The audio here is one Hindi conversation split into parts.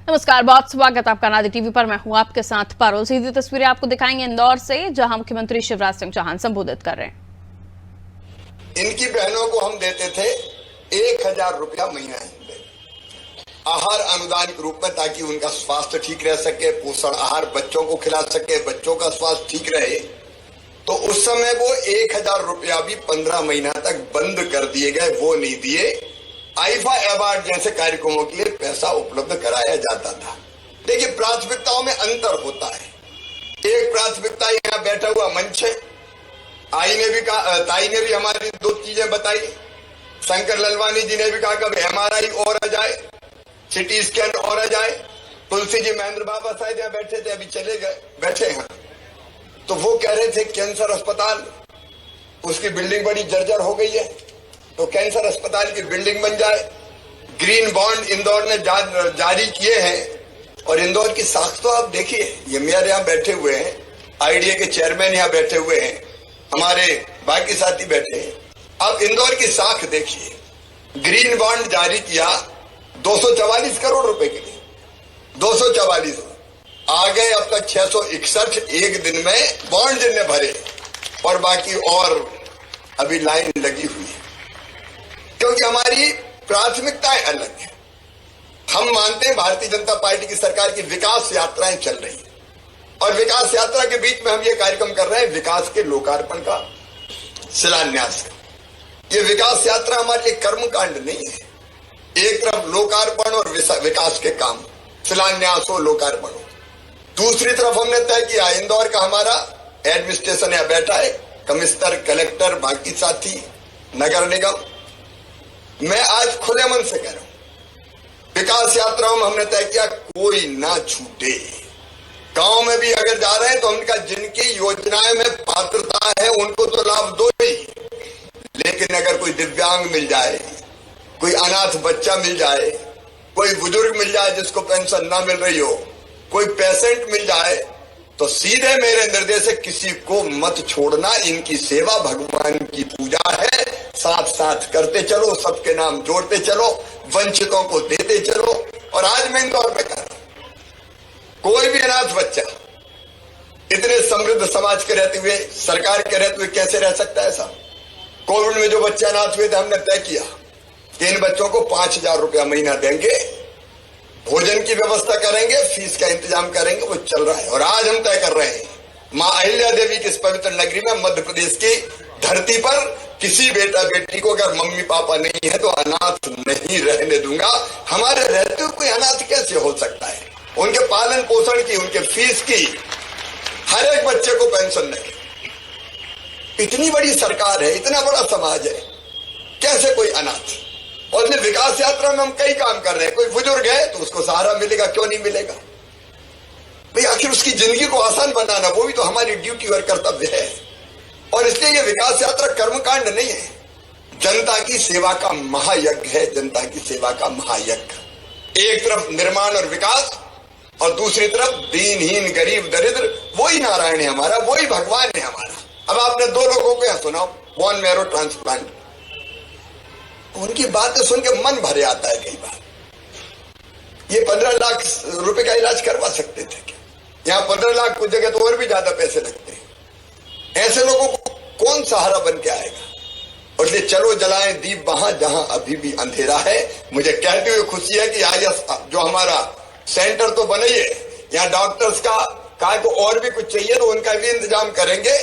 नमस्कार, बहुत स्वागत आपका नादिक टीवी पर। मैं हूं आपके साथ पारुल। सीधी तस्वीरें आपको दिखाएंगे इंदौर से, जहां मुख्यमंत्री शिवराज सिंह चौहान संबोधित कर रहे हैं। इनकी बहनों को हम देते थे 1000 रुपया महीना आहार अनुदान के रूप में, ताकि उनका स्वास्थ्य ठीक रह सके, पोषण आहार बच्चों को खिला सके, बच्चों का स्वास्थ्य ठीक रहे। तो उस समय वो 1000 रुपया भी 15 महीना तक बंद कर दिए गए, वो नहीं दिए। आईफा अवार्ड जैसे कार्यक्रमों के लिए पैसा उपलब्ध कराया जाता था। देखिए, प्राथमिकताओं में अंतर होता है। एक प्राथमिकता यहाँ बैठा हुआ मंच है, ताई ने भी हमारी 2 चीजें बताई। शंकर ललवानी जी ने भी कहा कि MRI और आ जाए, CT स्कैन और आ जाए। तुलसी जी महेंद्र बाबा साहब यहाँ बैठे थे, अभी चले गए, बैठे हैं। तो वो कह रहे थे कैंसर अस्पताल, उसकी बिल्डिंग बड़ी जर्जर हो गई है, तो कैंसर अस्पताल की बिल्डिंग बन जाए। ग्रीन बॉन्ड इंदौर ने जारी किए हैं, और इंदौर की साख तो आप देखिए, ये मेरे यहाँ बैठे हुए हैं, IDA के चेयरमैन यहाँ बैठे हुए हैं, हमारे बाकी साथी बैठे हैं। अब इंदौर की साख देखिए, ग्रीन बॉन्ड जारी किया 244 करोड़ रुपए के लिए, 244 आ गए। अब तक 661 एक दिन में बॉन्ड जिनने भरे, और बाकी और अभी लाइन लगी हुई है, क्योंकि हमारी प्राथमिकताएं अलग है। हम मानते हैं भारतीय जनता पार्टी की सरकार की विकास यात्राएं चल रही है, और विकास यात्रा के बीच में हम ये कार्यक्रम कर रहे हैं, विकास के लोकार्पण का, शिलान्यास का। ये विकास यात्रा हमारे लिए कर्मकांड नहीं है। एक तरफ लोकार्पण और विकास के काम, शिलान्यास हो, लोकार्पण हो। दूसरी तरफ हमने तय किया, इंदौर का हमारा एडमिनिस्ट्रेशन यहाँ बैठा है, कमिश्नर, कलेक्टर, बाकी साथी, नगर निगम। मैं आज खुले मन से कह रहा हूं, विकास यात्राओं में हमने तय किया कोई ना छूटे। गांव में भी अगर जा रहे हैं तो उनका जिनकी योजनाएं में पात्रता है उनको तो लाभ दो ही, लेकिन अगर कोई दिव्यांग मिल जाए, कोई अनाथ बच्चा मिल जाए, कोई बुजुर्ग मिल जाए जिसको पेंशन ना मिल रही हो, कोई पेशेंट मिल जाए, तो सीधे मेरे निर्देश है, किसी को मत छोड़ना। इनकी सेवा भगवान की पूजा है, साथ साथ करते चलो, सबके नाम जोड़ते चलो, वंचितों को देते चलो। और आज मैं इंदौर में कह रहा हूं, कोई भी अनाथ बच्चा इतने समृद्ध समाज के रहते हुए, सरकार के रहते हुए कैसे रह सकता है? ऐसा कोविड में जो बच्चे अनाथ हुए थे, हमने तय किया कि इन बच्चों को 5000 रुपया महीना देंगे, भोजन की व्यवस्था करेंगे, फीस का इंतजाम करेंगे। वो चल रहा है। और आज हम तय कर रहे हैं, मां अहिल्या देवी की इस पवित्र नगरी में, मध्य प्रदेश की धरती पर, किसी बेटा बेटी को अगर मम्मी पापा नहीं है तो अनाथ नहीं रहने दूंगा। हमारे रहते हुए कोई अनाथ कैसे हो सकता है? उनके पालन पोषण की, उनके फीस की, हर एक बच्चे को पेंशन नहीं। इतनी बड़ी सरकार है, इतना बड़ा समाज है, कैसे कोई अनाथ? और इसलिए विकास यात्रा में हम कई काम कर रहे हैं। कोई बुजुर्ग है तो उसको सहारा मिलेगा, क्यों नहीं मिलेगा भाई? आखिर उसकी जिंदगी को आसान बनाना, वो भी तो हमारी ड्यूटी और कर्तव्य है। और इसलिए ये विकास यात्रा कर्मकांड नहीं है, जनता की सेवा का महायज्ञ है, जनता की सेवा का महायज्ञ। एक तरफ निर्माण और विकास, और दूसरी तरफ दीनहीन, गरीब, दरिद्र, वही नारायण है हमारा, वही भगवान है हमारा। अब आपने 2 लोगों को यहां सुना, बोन मैरो ट्रांसप्लांट, उनकी बातें सुन के मन भरे आता है कई बार। ये 15 लाख रुपए का इलाज करवा सकते थे क्या? यहाँ 15 लाख की जगह तो और भी ज्यादा पैसे लगते हैं। ऐसे लोगों को कौन सहारा बन के आएगा? और इसलिए चलो जलाएं दीप वहां जहां अभी भी अंधेरा है। मुझे कहते हुए खुशी है कि आज जो हमारा सेंटर तो बना ही है, यहाँ डॉक्टर्स का को और भी कुछ चाहिए तो उनका भी इंतजाम करेंगे,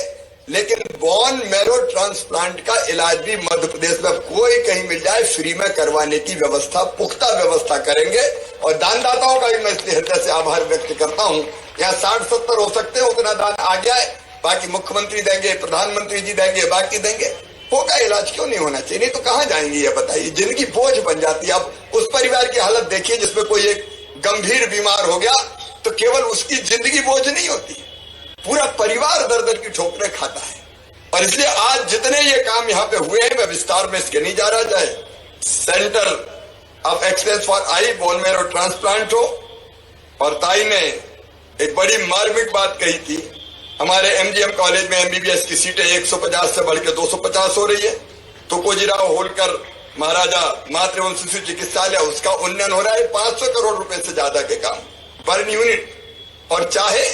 लेकिन बोन मैरो ट्रांसप्लांट का इलाज भी मध्य प्रदेश में कोई कहीं मिल जाए, फ्री में करवाने की व्यवस्था, पुख्ता व्यवस्था करेंगे। और दानदाताओं का भी मैं इसलिए हृदय से आभार व्यक्त करता हूं। यहाँ 60-70 हो सकते हैं, उतना दान आ गया है, बाकी मुख्यमंत्री देंगे, प्रधानमंत्री जी देंगे, बाकी देंगे। होगा इलाज, क्यों नहीं होना चाहिए? नहीं तो कहां जाएंगे ये बताइए? जिंदगी बोझ बन जाती है। अब उस परिवार की हालत देखिए जिसमें कोई एक गंभीर बीमार हो गया तो केवल उसकी जिंदगी बोझ नहीं होती, पूरा परिवार दर दर की ठोकरें खाता है। और इसलिए आज जितने ये काम यहाँ पे हुए हैं, मैं विस्तार में इसके नहीं जा रहा, चाहे centre of excellence for I bone marrow transplant हो। और ताई ने एक बड़ी मार्मिक बात कही थी, हमारे MGM कॉलेज में MBBS की सीटें 150 से बढ़ के 250 हो रही है। तुकोजीराव होलकर महाराजा मातृ एवं शिशु चिकित्सालय, उसका उन्नयन हो रहा है 500 करोड़ रुपए से ज्यादा के काम, बर्न यूनिट, और चाहे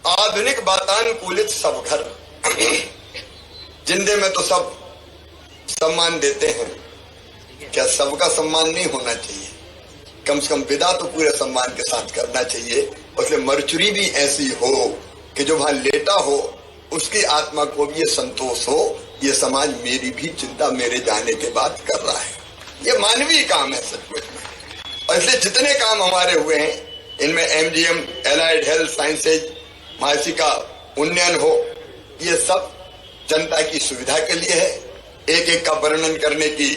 आधुनिक वातानुकूलित सब घर। जिंदे में तो सब सम्मान देते हैं, क्या सबका सम्मान नहीं होना चाहिए? कम से कम विदा तो पूरे सम्मान के साथ करना चाहिए। उसमें मरचुरी भी ऐसी हो कि जो वहां लेटा हो उसकी आत्मा को भी ये संतोष हो, ये समाज मेरी भी चिंता मेरे जाने के बाद कर रहा है। ये मानवीय काम है सचमुच में। और इसलिए जितने काम हमारे हुए हैं इनमें MGM, एलाइड हेल्थ साइंसेज, महर्षि का उन्नयन हो, ये सब जनता की सुविधा के लिए है। एक एक का वर्णन करने की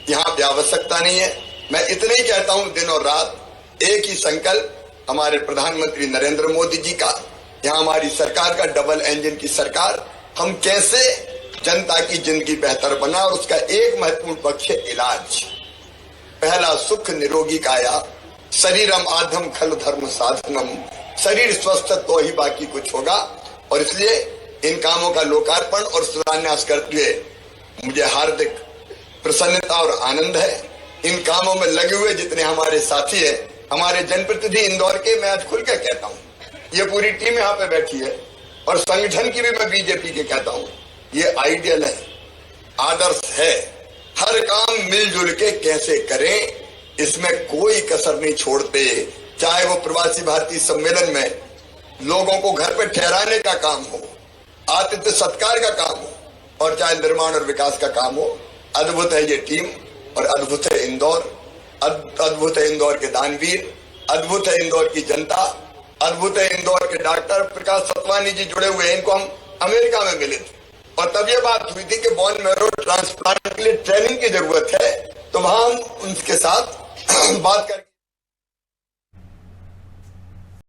यहाँ पे आवश्यकता नहीं है। मैं इतना ही कहता हूँ, दिन और रात एक ही संकल्प हमारे प्रधानमंत्री नरेंद्र मोदी जी का, यहाँ हमारी सरकार का, डबल इंजन की सरकार, हम कैसे जनता की जिंदगी बेहतर बना, और उसका एक महत्वपूर्ण पक्ष है इलाज। पहला सुख निरोगी काया, शरीरम आधम खल धर्म साधनम, शरीर स्वस्थ तो ही बाकी कुछ होगा। और इसलिए इन कामों का लोकार्पण और शिलान्यास करते हुए मुझे हार्दिक प्रसन्नता और आनंद है। इन कामों में लगे हुए जितने हमारे साथी हैं, हमारे जनप्रतिनिधि इंदौर के, मैं आज खुल के कहता हूँ, ये पूरी टीम यहाँ पे बैठी है, और संगठन की भी मैं बीजेपी के कहता हूँ, ये आइडियल है, आदर्श है। हर काम मिलजुल के कैसे करें, इसमें कोई कसर नहीं छोड़ते। चाहे वो प्रवासी भारतीय सम्मेलन में लोगों को घर पे ठहराने का काम हो, आतिथ्य सत्कार का काम हो, और चाहे निर्माण और विकास का काम हो। अद्भुत है ये टीम, और अद्भुत है इंदौर, अद्भुत है इंदौर के दानवीर, अद्भुत है इंदौर की जनता, अद्भुत है इंदौर के डॉक्टर प्रकाश सतवानी जी जुड़े हुए हैं। इनको हम अमेरिका में मिले थे, और तब ये बात हुई थी कि बोन मैरो ट्रांसप्लांट के लिए ट्रेनिंग की जरूरत है, तो वहां हम उनके साथ बात करके